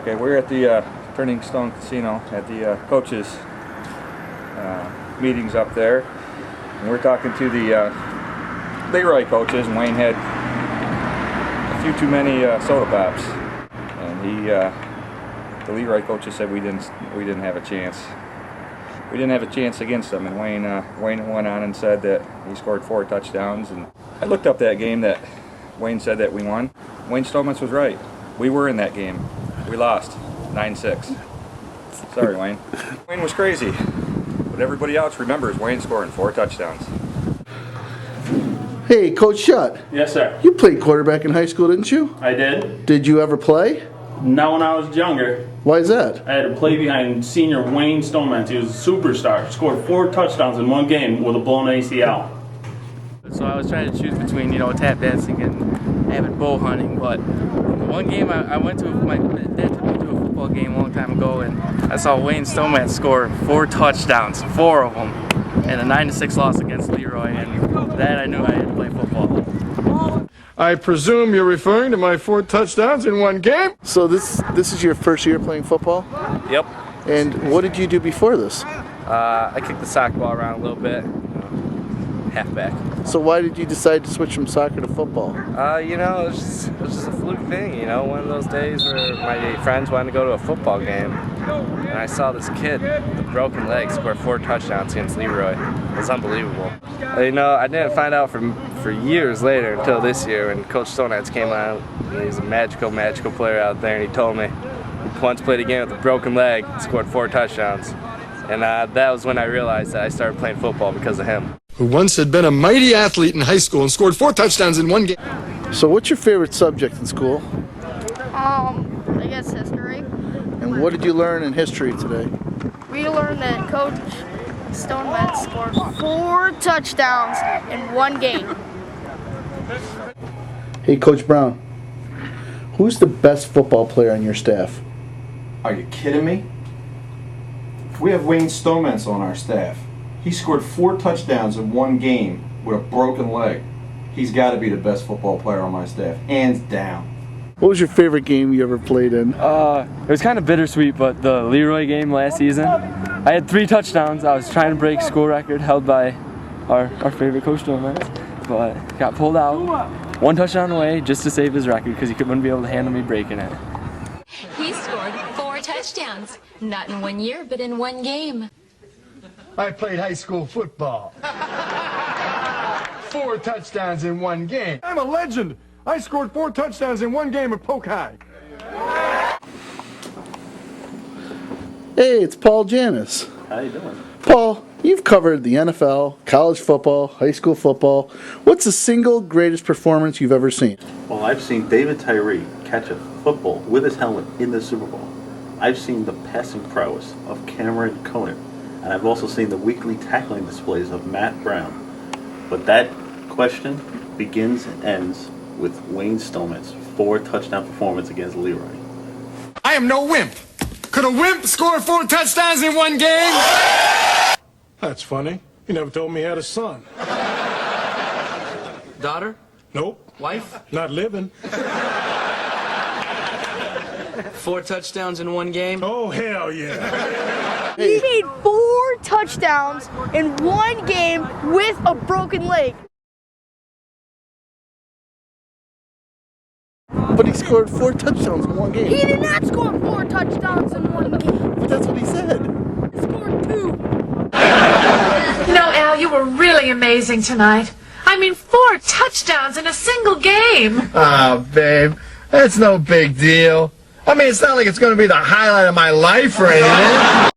Okay, we're at the Turning Stone Casino at the coaches meetings up there, and we're talking to the Leroy coaches, and Wayne had a few too many soda pops, and the Leroy coaches said we didn't have a chance. We didn't have a chance against them, and Wayne went on and said that he scored 4 touchdowns. And I looked up that game that Wayne said that we won. Wayne Stonemetz was right. We were in that game. We lost 9-6. Sorry, Wayne. Wayne was crazy, but everybody else remembers Wayne scoring 4 touchdowns. Hey, Coach Shutt. Yes, sir. You played quarterback in high school, didn't you? I did. Did you ever play? Not when I was younger. Why is that? I had to play behind senior Wayne Stonemetz. He was a superstar. Scored 4 touchdowns in one game with a blown ACL. So I was trying to choose between, tap dancing and avid bow hunting, but one game my dad took me to a football game a long time ago, and I saw Wayne Stonemetz score 4 touchdowns, 4 of them, and a 9-6 loss against Leroy, and that I knew I had to play football. I presume you're referring to my 4 touchdowns in one game? So this is your first year playing football? Yep. And what did you do before this? I kicked the soccer ball around a little bit, halfback. So why did you decide to switch from soccer to football? It was just a fluke thing, one of those days where my friends wanted to go to a football game, and I saw this kid with a broken leg score 4 touchdowns against Leroy. It was unbelievable. I didn't find out for years later until this year when Coach Stonemetz came out. He's a magical player out there, and he told me he once played a game with a broken leg, scored 4 touchdowns, and that was when I realized that I started playing football because of him. Who once had been a mighty athlete in high school and scored 4 touchdowns in one game. So what's your favorite subject in school? I guess history. And what did you learn in history today? We learned that Coach Stonemetz scored 4 touchdowns in one game. Hey, Coach Brown, who's the best football player on your staff? Are you kidding me? We have Wayne Stonemetz on our staff. He scored 4 touchdowns in one game with a broken leg. He's got to be the best football player on my staff, hands down. What was your favorite game you ever played in? It was kind of bittersweet, but the Leroy game last season, I had 3 touchdowns. I was trying to break school record held by our favorite Coach Stonemetz, but got pulled out. 1 touchdown away just to save his record because he wouldn't be able to handle me breaking it. He scored 4 touchdowns, not in 1 year, but in one game. I played high school football. 4 touchdowns in one game. I'm a legend. I scored 4 touchdowns in one game at Polk High. Hey, it's Paul Janis. How you doing? Paul, you've covered the NFL, college football, high school football. What's the single greatest performance you've ever seen? Well, I've seen David Tyree catch a football with his helmet in the Super Bowl. I've seen the passing prowess of Cameron Conant, and I've also seen the weekly tackling displays of Matt Brown. But that question begins and ends with Wayne Stonemetz's 4 touchdown performance against Leroy. I am no wimp. Could a wimp score 4 touchdowns in one game? That's funny. You never told me he had a son. Daughter? Nope. Wife? Not living. 4 touchdowns in one game? Oh, hell yeah. He made 4 touchdowns in one game with a broken leg. But he scored 4 touchdowns in one game. He did not score 4 touchdowns in one game. But that's what he said. He scored 2. Al, you were really amazing tonight. 4 touchdowns in a single game. Ah, babe, that's no big deal. It's not like it's going to be the highlight of my life or anything.